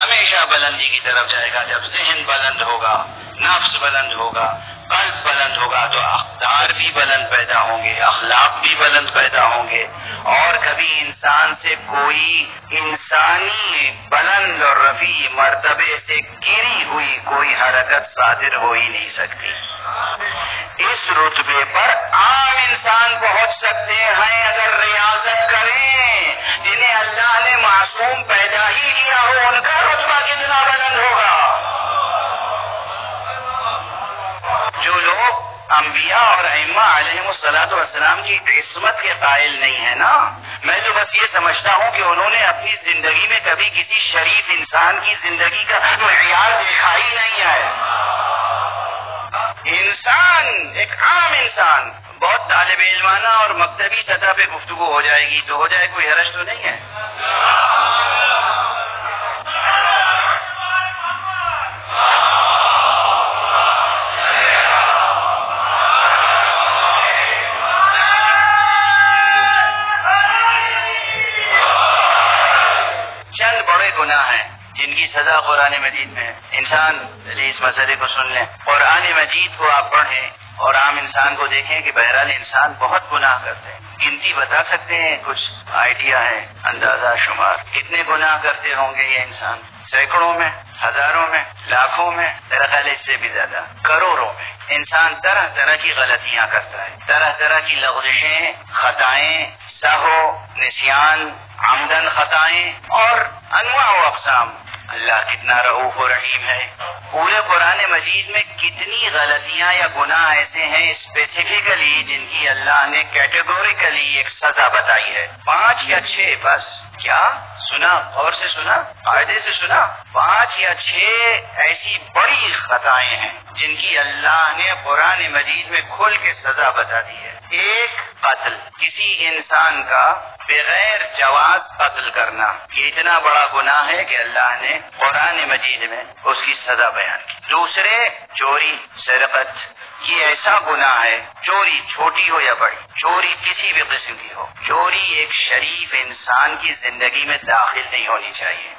ہمیشہ بلندی کی طرف جائے گا. جب ذہن بلند ہوگا، نفس بلند ہوگا، قلب بلند ہوگا تو اقدار بھی بلند پیدا ہوں گے، اخلاق بھی بلند پیدا ہوں گے، اور کبھی انسان سے کوئی انسانی بلند اور رفیع مرتبے سے گری ہوئی کوئی حرکت صادر ہو ہی نہیں سکتی. اس رتبے پر عام انسان پہنچ سکتے ہیں اگر ریاضت کریں. جنہیں اللہ نے معصوم پیدا ہی کیا ہو ان کا رتبہ کتنا بلند ہوگا. جو لوگ انبیاء اور ائمہ علیہم الصلوۃ والسلام کی عصمت کے قائل نہیں ہیں نا، میں تو بس یہ سمجھتا ہوں کہ انہوں نے اپنی زندگی میں کبھی کسی شریف انسان کی زندگی کا معیار دیکھا ہی نہیں ہے. انسان، ایک عام انسان، بہت طالب علمانہ اور مکتبی سطح پہ گفتگو ہو جائے گی تو ہو جائے، کوئی حرج تو نہیں ہے. چند بڑے گناہ ہیں جن کی سزا قرآن مجید میں ہے. انسان اس مسئلے کو سن لیں، قرآن مجید کو آپ پڑھیں اور عام انسان کو دیکھیں کہ بہرحال انسان بہت گناہ کرتے ہیں. گنتی بتا سکتے ہیں؟ کچھ آئیڈیا ہے، اندازہ شمار کتنے گناہ کرتے ہوں گے یہ انسان؟ سینکڑوں میں، ہزاروں میں، لاکھوں میں، میرا خیال اس سے بھی زیادہ، کروڑوں میں. انسان طرح طرح کی غلطیاں کرتا ہے، طرح طرح کی لغزشیں، خطائیں، سہو، نسیان، عمدن خطائیں اور انواع و اقسام. اللہ کتنا رؤوف و رحیم ہے. پورے قرآن مجید میں کتنی غلطیاں یا گناہ ایسے ہیں اسپیسیفکلی جن کی اللہ نے کیٹیگوریکلی ایک سزا بتائی ہے. 5 یا 6 بس. کیا سنا؟ غور سے سنا، قاعدے سے سنا. 5 یا 6 ایسی بڑی خطائیں ہیں جن کی اللہ نے قرآن مجید میں کھل کے سزا بتا دی ہے. ایک، قتل، کسی انسان کا بغیر جواز قتل کرنا. یہ اتنا بڑا گناہ ہے کہ اللہ نے قرآن مجید میں اس کی سزا بیان کی. دوسرے، چوری، سرقت. یہ ایسا گناہ ہے، چوری چھوٹی ہو یا بڑی، چوری کسی بھی قسم کی ہو، چوری ایک شریف انسان کی زندگی میں داخل نہیں ہونی چاہیے.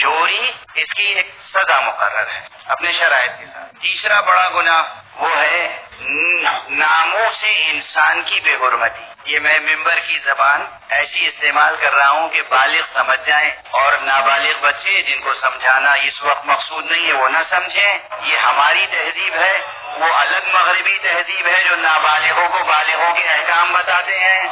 چوری، اس کی ایک سزا مقرر ہے اپنے شرائط کے ساتھ. تیسرا بڑا گناہ وہ ہے ناموس انسان کی بے حرمتی. یہ میں ممبر کی زبان ایسی استعمال کر رہا ہوں کہ بالغ سمجھ جائیں اور نابالغ بچے جن کو سمجھانا اس وقت مقصود نہیں ہے وہ نہ سمجھیں. یہ ہماری تہذیب ہے، وہ الگ مغربی تہذیب ہے جو نابالغوں کو بالغوں کے احکام بتاتے ہیں.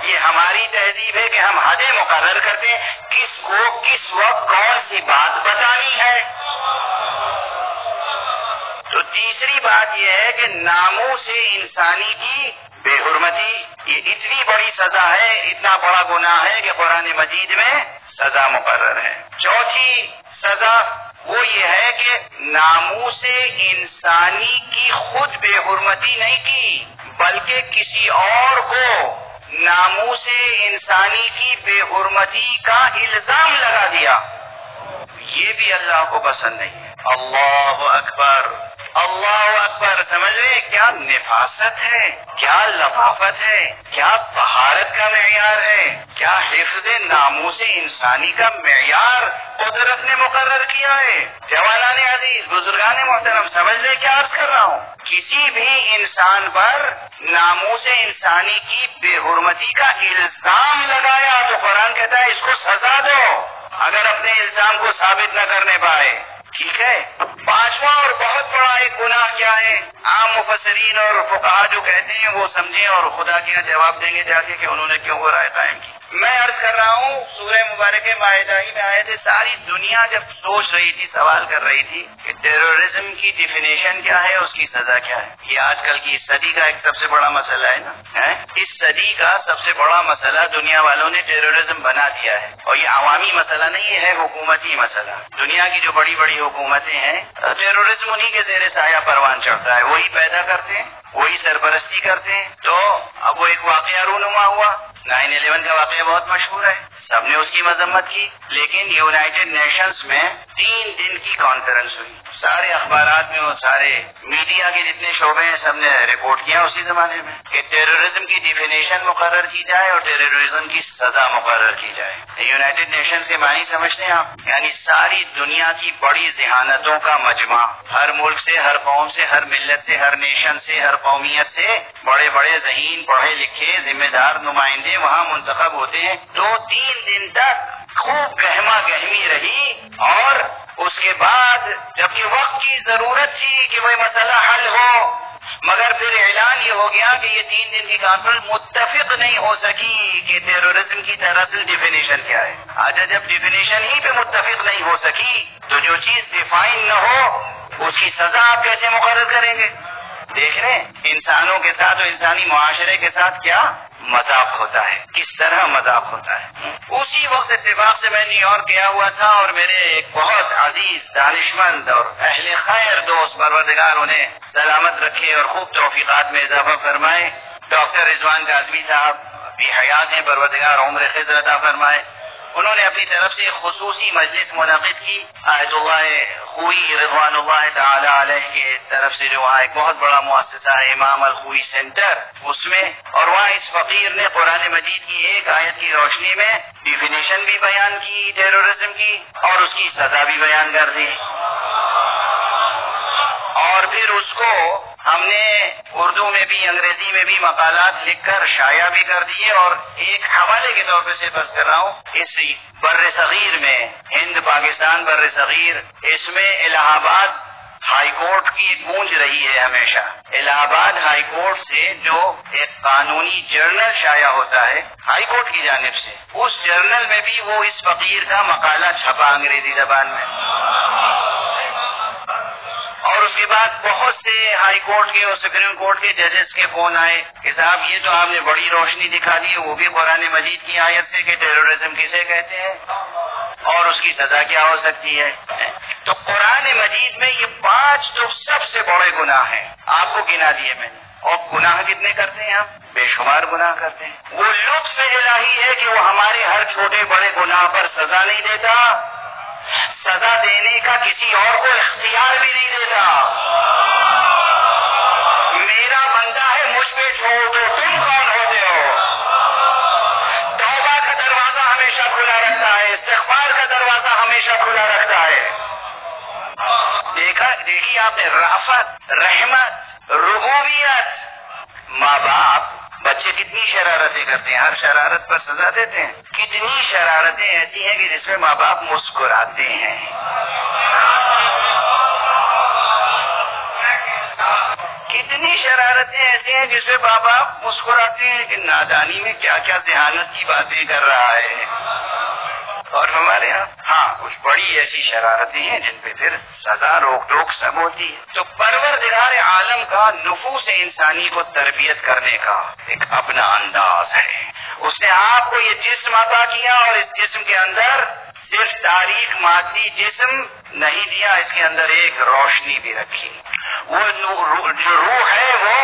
یہ ہماری تہذیب ہے کہ ہم حدیں مقرر کرتے ہیں کس کو کس وقت کون سی بات بتانی ہے. تو تیسری بات یہ ہے کہ ناموس انسانی کی بے حرمتی. یہ اتنی بڑی سزا ہے، اتنا بڑا گناہ ہے کہ قرآن مجید میں سزا مقرر ہے. چوتھی سزا وہ یہ ہے کہ ناموس انسانی کی خود بے حرمتی نہیں کی بلکہ کسی اور کو ناموس انسانی کی بے حرمتی کا الزام لگا دیا. یہ بھی اللہ کو پسند نہیں ہے. اللہ اکبر، اللہ اکبر. سمجھ رہے کیا نفاست ہے، کیا لطافت ہے، کیا طہارت کا معیار ہے، کیا حفظ ناموس انسانی کا معیار قدرت نے مقرر کیا ہے. جوانان عزیز، بزرگان محترم، سمجھ لیں کیا عرض کر رہا ہوں. کسی بھی انسان پر ناموس انسانی کی بے حرمتی کا الزام لگایا تو قرآن کہتا ہے اس کو سزا دو اگر اپنے الزام کو ثابت نہ کرنے پائے. ٹھیک ہے. پانچواں اور بہت بڑا ایک گناہ کیا ہے؟ عام مفسرین اور فقہا جو کہتے ہیں وہ سمجھیں اور خدا کے یہاں جواب دیں گے جا کے کہ انہوں نے کیوں وہ رائے قائم کی. میں عرض کر رہا ہوں سورہ مبارکہ مائدہ ہی میں آئے تھے. ساری دنیا جب سوچ رہی تھی، سوال کر رہی تھی کہ ٹیررزم کی ڈیفینیشن کیا ہے، اس کی سزا کیا ہے. یہ آج کل کی اس صدی کا ایک سب سے بڑا مسئلہ ہے نا. اس صدی کا سب سے بڑا مسئلہ دنیا والوں نے ٹیررزم بنا دیا ہے. اور یہ عوامی مسئلہ نہیں ہے، حکومتی مسئلہ. دنیا کی جو بڑی بڑی حکومتیں ہیں ٹیررزم انہی کے زیر سایہ پروان چڑھتا ہے، وہی پیدا کرتے ہیں، وہی سرپرستی کرتے ہیں. تو اب وہ ایک واقعہ رونما ہوا، 9/11 کا واقعہ بہت مشہور ہے، سب نے اس کی مذمت کی. لیکن یونائٹڈ نیشنز میں 3 دن کی کانفرنس ہوئی. سارے اخبارات میں اور سارے میڈیا کے جتنے شعبے ہیں سب نے رپورٹ کیا اسی زمانے میں کہ ٹیررزم کی ڈیفینیشن مقرر کی جائے اور ٹیررزم کی سزا مقرر کی جائے۔ یونائٹڈ نیشنز کے معنی سمجھتے ہیں آپ؟ یعنی ساری دنیا کی بڑی ذہانتوں کا مجمع، ہر ملک سے، ہر قوم سے، ہر ملت سے، ہر نیشن سے، ہر قومیت سے بڑے بڑے ذہین، پڑھے لکھے، ذمہ دار نمائندے وہاں منتخب ہوتے ہیں۔ 2-3 دن تک خوب گہما گہمی رہی اور اس کے بعد جبکہ وقت کی ضرورت تھی کہ وہ مسئلہ حل ہو، مگر پھر اعلان یہ ہو گیا کہ یہ 3 دن کی کانفرنس متفق نہیں ہو سکی کہ ٹیررزم کی دراصل ڈیفینیشن کیا ہے۔ آج جب ڈیفینیشن ہی پہ متفق نہیں ہو سکی تو جو چیز ڈیفائن نہ ہو اس کی سزا آپ کیسے مقرر کریں گے؟ دیکھ رہے ہیں انسانوں کے ساتھ اور انسانی معاشرے کے ساتھ کیا مذاق ہوتا ہے، کس طرح مذاق ہوتا ہے۔ اسی وقت اتفاق سے میں نیو یارک گیا ہوا تھا اور میرے ایک بہت عزیز دانشمند اور اہل خیر دوست، پروردگار انہیں سلامت رکھے اور خوب توفیقات میں اضافہ فرمائے، ڈاکٹر رضوان کاظمی صاحب بھی حیات ہیں، پروردگار عمر خضر عطا فرمائے۔ انہوں نے اپنی طرف سے خصوصی مجلس منعقد کی، آیت اللہ خوئی رضوان اللہ تعالی علیہ کے طرف سے جو وہاں ایک بہت بڑا مؤسسہ ہے امام الخوئی سینٹر، اس میں، اور وہاں اس فقیر نے قرآن مجید کی ایک آیت کی روشنی میں ڈیفینیشن بھی بیان کی ٹیررزم کی اور اس کی سزا بھی بیان کر دی، اور پھر اس کو ہم نے اردو میں بھی انگریزی میں بھی مقالات لکھ کر شائع بھی کر دیے، اور ایک حوالے کے طور پہ سے بس کر رہا ہوں، اس بر صغیر میں، ہند پاکستان بر صغیر، اس میں الہ آباد ہائی کورٹ کی گونج رہی ہے ہمیشہ۔ الہ آباد ہائی کورٹ سے جو ایک قانونی جرنل شائع ہوتا ہے ہائی کورٹ کی جانب سے، اس جرنل میں بھی وہ اس فقیر کا مقالہ چھپا انگریزی زبان میں، اور اس کے بعد بہت سے ہائی کورٹ کے اور سپریم کورٹ کے ججز کے فون آئے کہ صاحب یہ تو آپ نے بڑی روشنی دکھا دی، وہ بھی قرآن مجید کی آیت سے کہ ٹیررزم کسے کہتے ہیں اور اس کی سزا کیا ہو سکتی ہے۔ تو قرآن مجید میں یہ 5 تو سب سے بڑے گناہ ہیں، آپ کو گنا دیے میں نے، اور گناہ کتنے کرتے ہیں ہم؟ بے شمار گناہ کرتے ہیں۔ وہ لطف الہی ہے کہ وہ ہمارے ہر چھوٹے بڑے گناہ پر سزا نہیں دیتا، سزا دینے کا کسی اور کو اختیار بھی نہیں دیتا۔ میرا بندہ ہے، مجھ پہ چھوڑ دو، تم کون ہوتے ہو؟ توبہ کا دروازہ ہمیشہ کھلا رکھتا ہے، استغفار کا دروازہ ہمیشہ کھلا رکھتا ہے۔ دیکھی آپ نے رافت، رحمت، ربوبیت۔ ماں باپ بچے کتنی شرارتیں کرتے ہیں، ہر شرارت پر سزا دیتے ہیں۔ کتنی شرارتیں ایسی ہیں کہ جس میں ماں باپ مسکراتے ہیں، کتنی شرارتیں ایسی ہیں جس میں ماں باپ مسکراتے ہیں کہ نادانی میں کیا کیا ذہانت کی باتیں کر رہا ہے۔ اور ہمارے یہاں کچھ بڑی ایسی شرارتیں ہیں جن پہ پھر سزا روک ٹوک سب ہوتی ہے۔ تو پروردگار عالم کا نفوس انسانی کو تربیت کرنے کا ایک اپنا انداز ہے۔ اس نے آپ کو یہ جسم عطا کیا اور اس جسم کے اندر صرف تاریک مادی جسم نہیں دیا، اس کے اندر ایک روشنی بھی رکھی۔ وہ جو روح ہے وہ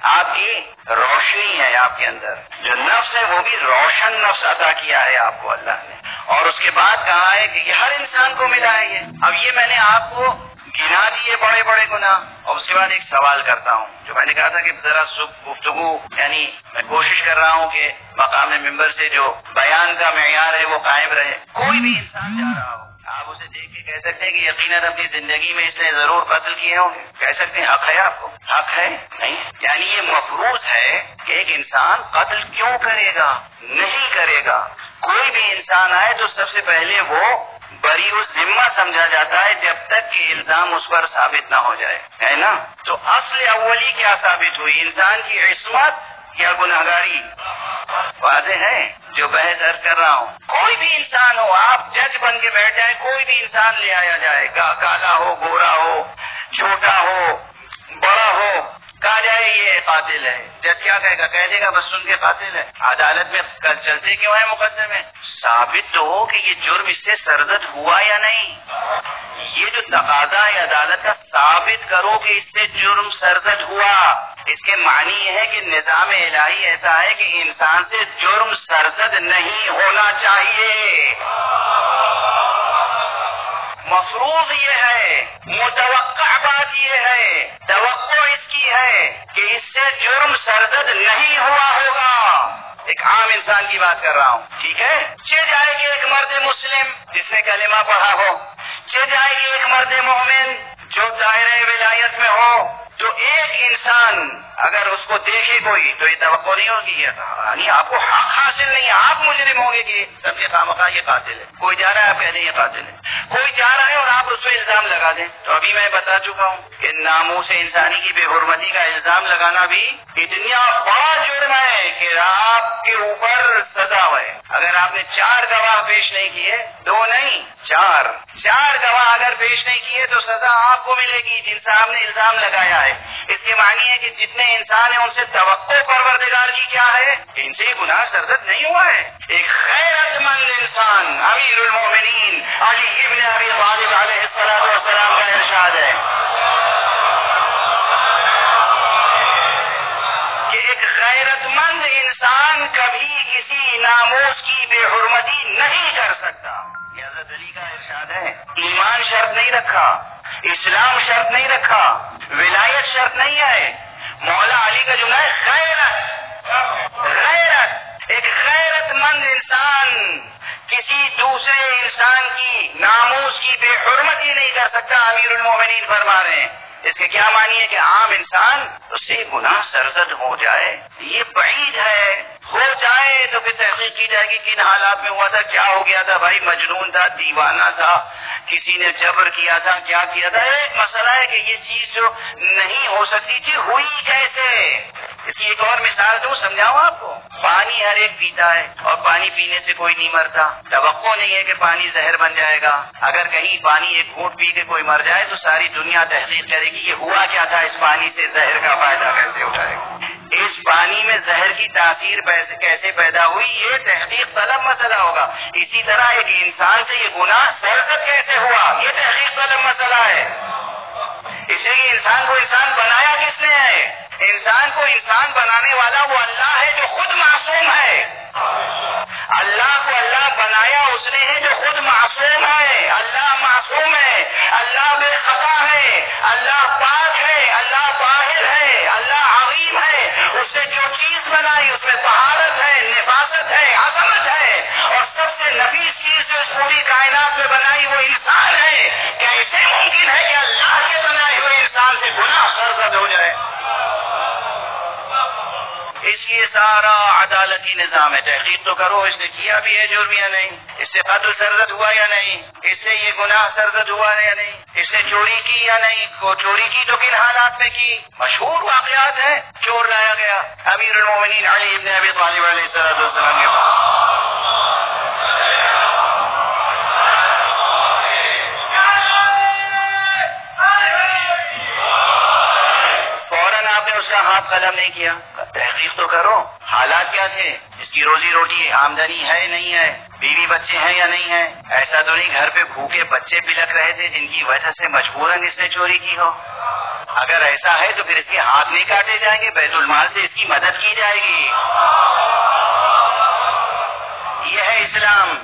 آپ کی روشنی ہے، آپ کے اندر جو نفس ہے وہ بھی روشن نفس عطا کیا ہے آپ کو اللہ نے، اور اس کے بعد کہا ہے کہ یہ ہر انسان کو ملا ہے۔ اب یہ میں نے آپ کو گنا دیے بڑے بڑے گناہ، اور اس کے بعد ایک سوال کرتا ہوں جو میں نے کہا تھا کہ ذرا گفتگو، یعنی میں کوشش کر رہا ہوں کہ مقام ممبر سے جو بیان کا معیار ہے وہ قائم رہے۔ کوئی بھی انسان جا رہا ہو، آپ اسے دیکھ کے کہہ سکتے ہیں کہ یقیناً اپنی زندگی میں اس نے ضرور قتل کیے ہوں گے، کہہ سکتے ہیں حق ہے آپ کو؟ حق ہے نہیں، یعنی یہ مفروض ہے کہ ایک انسان قتل کیوں کرے گا؟ نہیں کرے گا۔ کوئی بھی انسان آئے تو سب سے پہلے وہ بری ذمہ سمجھا جاتا ہے جب تک کہ الزام اس پر ثابت نہ ہو جائے، ہے نا؟ تو اصل اولی کیا ثابت ہوئی؟ انسان کی عصمت یا گناہگاری؟ واضح ہے جو بحث عرض کر رہا ہوں۔ کوئی بھی انسان ہو، آپ جج بن کے بیٹھ جائیں، کوئی بھی انسان لے آیا جائے گا، کالا ہو، گورا ہو، چھوٹا ہو، بڑا ہو، کہا جائے یہ قاتل ہے، جج کیا کہے گا؟ کہہ دے گا بس سن کے قاتل ہے۔ عدالت میں چلتے کیوں ہیں مقدمے؟ ثابت تو ہو کہ یہ جرم اس سے سرزد ہوا یا نہیں۔ یہ جو تقاضا ہے عدالت کا، ثابت کرو کہ اس سے جرم سرزد ہوا۔ اس کے معنی یہ ہے کہ نظام الہی ایسا ہے کہ انسان سے جرم سرزد نہیں ہونا چاہیے۔ مفروض یہ ہے، متوقع بات یہ ہے، توقع اس کی ہے کہ اس سے جرم سرزد نہیں ہوا ہوگا۔ ایک عام انسان کی بات کر رہا ہوں، ٹھیک ہے؟ چل جائے گی ایک مرد مسلم جس نے کلمہ پڑھا ہو، چل جائے گی ایک مرد مومن جو دائرہ ولایت میں ہو، تو ایک انسان اگر اس کو دیکھے کوئی تو یہ توقع نہیں ہوگی، یعنی آپ کو حق حاصل نہیں ہے، آپ مجرم ہوں گے کہ سب کے خامخواہ یہ قاتل ہے۔ کوئی جا رہا ہے آپ کہہ دیں یہ قاتل ہے، کوئی جا رہا ہے اور آپ اس پہ الزام لگا دیں۔ تو ابھی میں بتا چکا ہوں کہ ناموس انسانی کی بے حرمتی کا الزام لگانا بھی اتنا بڑا جرم ہے کہ آپ کے اوپر سزا ہے۔ اگر آپ نے 4 گواہ پیش نہیں کیے، 2 نہیں 4 گواہ اگر پیش نہیں کیے تو سزا آپ کو ملے گی جن سے آپ نے الزام لگایا ہے۔ اس کے معنی ہے کہ جتنے انسان ہیں ان سے توقع پروردگار کی کیا ہے؟ ان سے گناہ سرزد نہیں ہوا ہے۔ ایک غیرت مند انسان، امیر المومنین علی ابن ابی طالب علیہ السلام کا ارشاد ہے کہ ایک غیرت مند انسان کبھی کسی ناموس کی بے حرمتی نہیں کر سکتا۔ یہ حضرت علی کا ارشاد ہے۔ ایمان شرط نہیں رکھا، اسلام شرط نہیں رکھا، ولایت شرط نہیں ہے۔ مولا علی کا جملہ ہے غیرت۔ ایک غیرت مند انسان کسی دوسرے انسان کی ناموس کی بے حرمتی نہیں کر سکتا، امیر المومنین فرما رہے ہیں۔ اس کے کیا معنی ہے کہ عام انسان اس سے گناہ سرزد ہو جائے، یہ بعید ہے۔ ہو جائے تو پھر تحقیق کی جائے گی کن حالات میں ہوا تھا، کیا ہو گیا تھا، بھائی مجنون تھا، دیوانہ تھا، کسی نے جبر کیا تھا، کیا کیا تھا۔ ایک مسئلہ ہے کہ یہ چیز جو نہیں ہو سکتی تھی ہوئی کیسے۔ اس کی ایک اور مثال دوں، سمجھاؤں آپ کو۔ پانی ہر ایک پیتا ہے اور پانی پینے سے کوئی نہیں مرتا، توقع نہیں ہے کہ پانی زہر بن جائے گا۔ اگر کہیں پانی ایک گھونٹ پی کے کوئی مر جائے تو ساری دنیا تحقیق کرے گی یہ ہوا کیا تھا، اس پانی سے زہر کا فائدہ کیسے اٹھائے گا، اس پانی میں زہر کی تاثیر کیسے پیدا ہوئی، یہ تحقیق طلب مسئلہ ہوگا۔ اسی طرح ایک انسان سے یہ گناہ سرزد کیسے ہوا، یہ تحقیق طلب مسئلہ ہے۔ اس لیے کہ انسان کو انسان بنایا کس نے ہے؟ انسان کو انسان بنانے والا وہ اللہ ہے جو خود معصوم ہے۔ اللہ کو اللہ بنایا اس نے ہے جو خود معصوم ہے۔ اللہ معصوم ہے، اللہ بے خطا ہے، اللہ پاک ہے، اللہ طاہر ہے، اللہ عظیم ہے۔ اس نے جو چیز بنائی اس میں طہارت ہے، نفاست ہے، عظمت ہے، اور سب سے نفیس چیز جو اس پوری کائنات میں بنائی وہ انسان ہے۔ کیسے ممکن ہے کہ اللہ کے بنائے ہوئے انسان سے گناہ سرزد ہو جائے؟ اس لیے سارا عدالتی نظام ہے، تحقیق تو کرو اس نے کیا بھی ہے جرم یا نہیں، اس سے قتل سرزد ہوا یا نہیں، اس سے یہ گناہ سرزد ہوا یا نہیں، اس نے چوری کی یا نہیں، چوری کی تو کن حالات میں کی۔ مشہور واقعات ہیں، چور لایا گیا امیر المومنین علی ابن ابی طالب علیہ السلام کے پاس، فوراً آپ نے اس کا ہاتھ قلم نہیں کیا، تحقیق تو کرو حالات کیا تھے، اس کی روزی روٹی آمدنی ہے نہیں ہے، بیوی بچے ہیں یا نہیں ہے، ایسا تو نہیں گھر پہ بھوکے بچے بلک رہے تھے جن کی وجہ سے مجبوراً اس نے چوری کی ہو۔ اگر ایسا ہے تو پھر اس کے ہاتھ نہیں کاٹے جائیں گے، بیت المال سے اس کی مدد کی جائے گی۔ یہ ہے اسلام،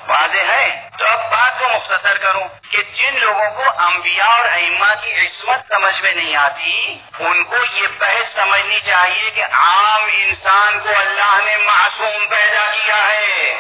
واضح ہے۔ تو اب بات کو مختصر کروں کہ جن لوگوں کو انبیاء اور ائمہ کی عصمت سمجھ میں نہیں آتی ان کو یہ بحث سمجھنی چاہیے کہ عام انسان کو اللہ نے معصوم پیدا کیا ہے،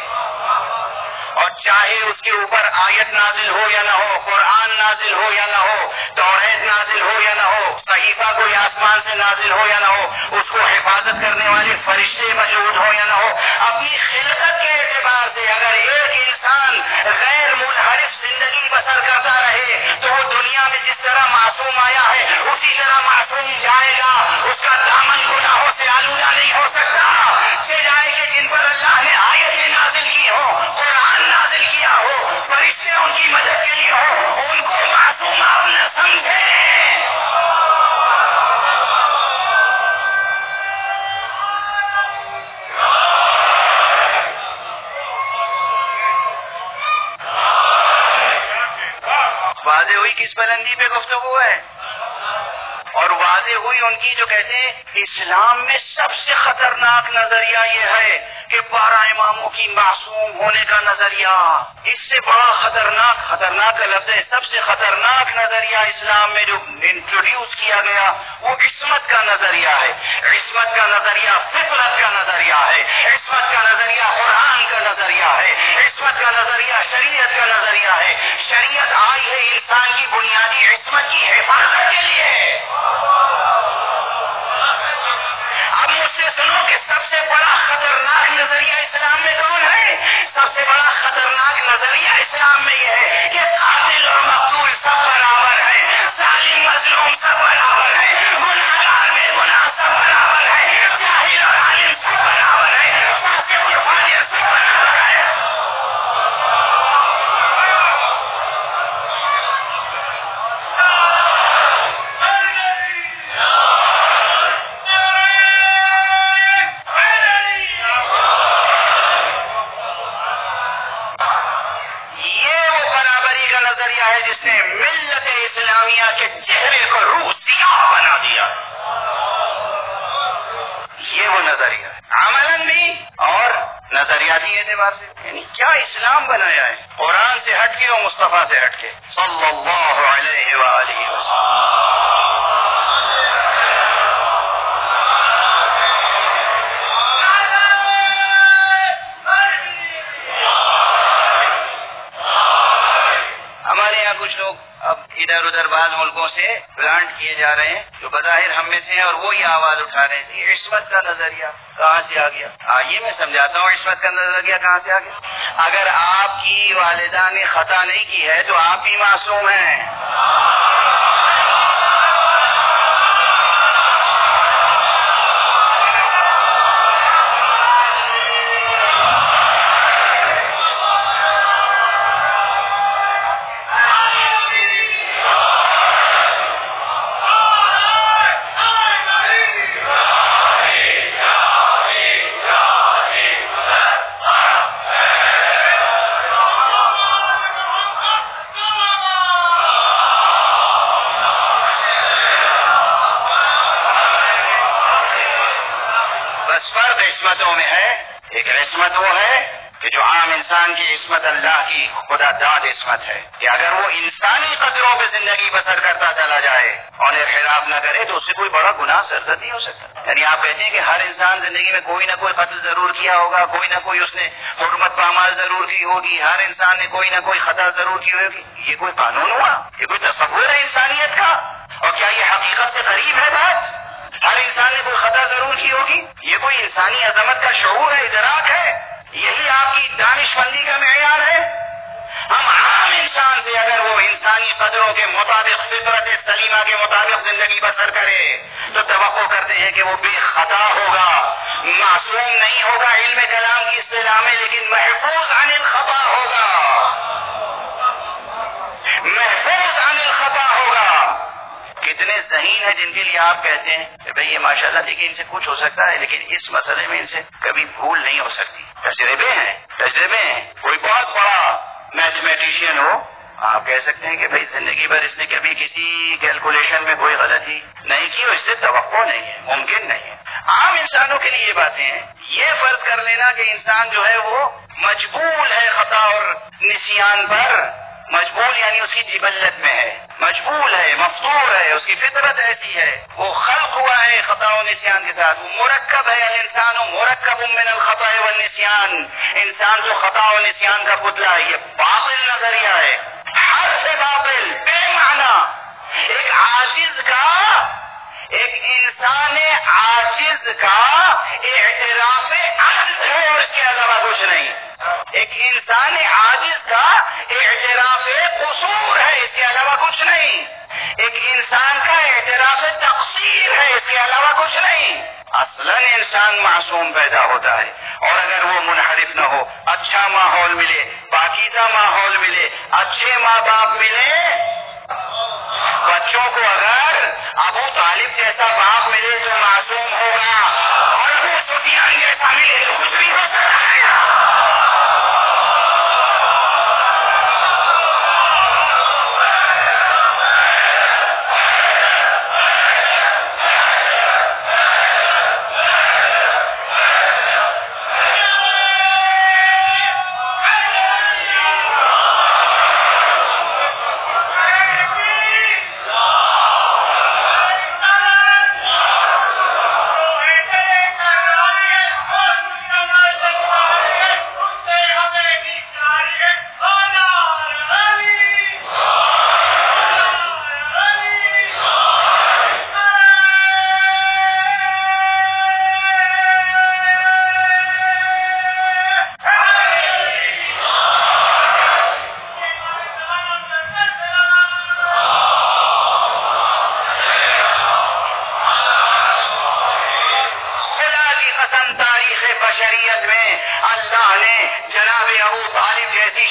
اور چاہے اس کے اوپر آیت نازل ہو یا نہ ہو، قرآن نازل ہو یا نہ ہو، توریت نازل ہو یا نہ ہو، صحیفہ کوئی آسمان سے نازل ہو یا نہ ہو، اس کو حفاظت کرنے والے فرشتے موجود ہو یا نہ ہو، اپنی خلقت کے اعتبار سے اگر ایک انسان غیر منحرف زندگی بسر کرتا رہے تو وہ دنیا میں جس طرح معصوم آیا ہے اسی طرح معصوم جائے گا، اس کا دامن گناہوں سے آلودہ نہیں ہو سکتا۔ سے جائے کہ جن پر اللہ نے آیتیں نازل کی ہو، قرآن نازل کیا ہو، فرشتے ان کی مدد کے لیے ہو، ان کو معصوم آپ نہ سمجھے۔ واضح ہوئی کس بلندی پہ گفتگو ہے، اور واضح ہوئی ان کی جو کہتے ہیں اسلام میں سب سے خطرناک نظریہ یہ ہے کہ 12 اماموں کی معصوم ہونے کا نظریہ، اس سے بڑا خطرناک لفظ ہے، سب سے خطرناک نظریہ اسلام میں جو انٹروڈیوس کیا گیا وہ عصمت کا نظریہ ہے۔ عصمت کا نظریہ فطرت کا نظریہ ہے، عصمت کا نظریہ قرآن کا نظریہ ہے، عصمت کا نظریہ شریعت کا نظریہ ہے۔ شریعت آئی ہے انسان کی بنیادی عصمت کی حفاظت کے لیے۔ اب مجھ سے سنو کہ سب سے بڑا خطرناک نظریہ اسلام میں کون ہے؟ سب سے بڑا خطرناک نظریہ اسلام میں یہ ہے کہ قاتل اور مقتول سب برابر ہے، ظالم مظلوم سب برابر ہے، گناہگار بے گناہ سب برابر ہے، جاہل اور عالم سب برابر ہے، فاسق اور فاجر سب برابر ہے۔ ہے جس نے ملت اسلامیہ کے چہرے کو روح سیاہ بنا دیا، یہ وہ نظریہ ہے عملاً بھی اور نظریاتی اعتبار سے۔ یعنی کیا اسلام بنایا ہے، قرآن سے ہٹ کے اور مصطفیٰ سے ہٹ کے صلی اللہ علیہ وآلہ وسلم۔ کچھ لوگ اب ادھر ادھر بعض ملکوں سے پلانٹ کیے جا رہے ہیں جو بظاہر ہم میں سے ہیں، اور وہی آواز اٹھا رہے ہیں عصمت کا نظریہ کہاں سے آ گیا؟ آئیے میں سمجھاتا ہوں عصمت کا نظریہ کہاں سے آ گیا۔ اگر آپ کی والدہ نے خطا نہیں کی ہے تو آپ بھی معصوم ہیں۔ عصمتوں میں ہے، ایک عصمت وہ ہے کہ جو عام انسان کی عصمت اللہ کی خدا داد عصمت ہے کہ اگر وہ انسانی قدروں پہ زندگی بسر کرتا چلا جائے اور انحراف نہ کرے تو اس سے کوئی بڑا گناہ سرزد نہیں ہو سکتا۔ یعنی آپ کہتے ہیں کہ ہر انسان زندگی میں کوئی نہ کوئی قتل ضرور کیا ہوگا، کوئی نہ کوئی اس نے حرمت پامال ضرور کی ہوگی، ہر انسان نے کوئی نہ کوئی خطا ضرور کی ہوگی۔ یہ کوئی قانون ہوا؟ یہ کوئی تصور ہے انسانیت کا؟ اور کیا یہ حقیقت سے قریب ہے بات؟ ہر انسان نے کوئی خطا ضرور کی ہوگی؟ یہ کوئی انسانی عظمت کا شعور ہے، ادراک ہے؟ یہی آپ کی دانش مندی کا معیار ہے؟ ہم عام انسان سے اگر وہ انسانی قدروں کے مطابق فطرت سلیمہ کے مطابق زندگی بسر کرے تو توقع کرتے ہیں کہ وہ بے خطا ہوگا، معصوم نہیں ہوگا علم کلام کی اصطلاح میں، لیکن محفوظ عن الخطا ہوگا، محفوظ عن الخطا ہوگا۔ کتنے ذہین ہیں جن کے لیے آپ کہتے ہیں کہ بھئی یہ ماشاءاللہ دیکھیں ان سے کچھ ہو سکتا ہے لیکن اس مسئلے میں ان سے کبھی بھول نہیں ہو سکتی۔ تجربے ہیں۔ کوئی بہت بڑا میتھمیٹیشین ہو، آپ کہہ سکتے ہیں کہ بھئی زندگی بھر اس نے کبھی کسی کیلکولیشن میں کوئی غلطی نہیں کی، اس سے توقع نہیں ہے، ممکن نہیں ہے۔ عام انسانوں کے لیے یہ باتیں ہیں۔ یہ فرض کر لینا کہ انسان جو ہے وہ مجبول ہے خطا اور نسیان پر، مجبول یعنی اس کی جبلت میں ہے، مجبول ہے، مفطور ہے، اس کی فطرت ایسی ہے، وہ خلق ہوا ہے خطا و نسیان کے ساتھ، وہ مرکب ہے، الانسان مرکب من الخطا والنسیان، انسان جو خطا و نسیان کا پتلا ہے۔ یہ باطل نظریہ ہے، ہر سے باطل، بے معنی۔ ایک عاجز کا، ایک انسان عاجز کا اعتراف عجز ہے اور اس کے علاوہ کچھ نہیں۔ ایک انسان عاجز کا اعتراف قصور ہے، اس کے علاوہ کچھ نہیں۔ ایک انسان کا اعتراف تقصیر ہے، اس کے علاوہ کچھ نہیں۔ اصلاً انسان معصوم پیدا ہوتا ہے، اور اگر وہ منحرف نہ ہو، اچھا ماحول ملے، پاکیزہ ماحول ملے، اچھے ماں باپ ملے، بچوں کو اگر ابو طالب جیسا باپ ملے جو معصوم ہوگا اور ابو سفیان جیسا ملے تو کچھ بھی ہو سکتا ہے۔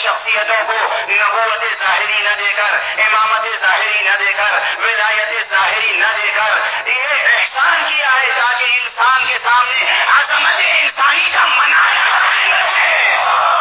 شخصیتوں کو نبوت ظاہری نہ دے کر، امامت ظاہری نہ دے کر، ولایت ظاہری نہ دے کر یہ احسان کیا ہے تاکہ انسان کے سامنے عظمت انسانی کا مناظر ہے۔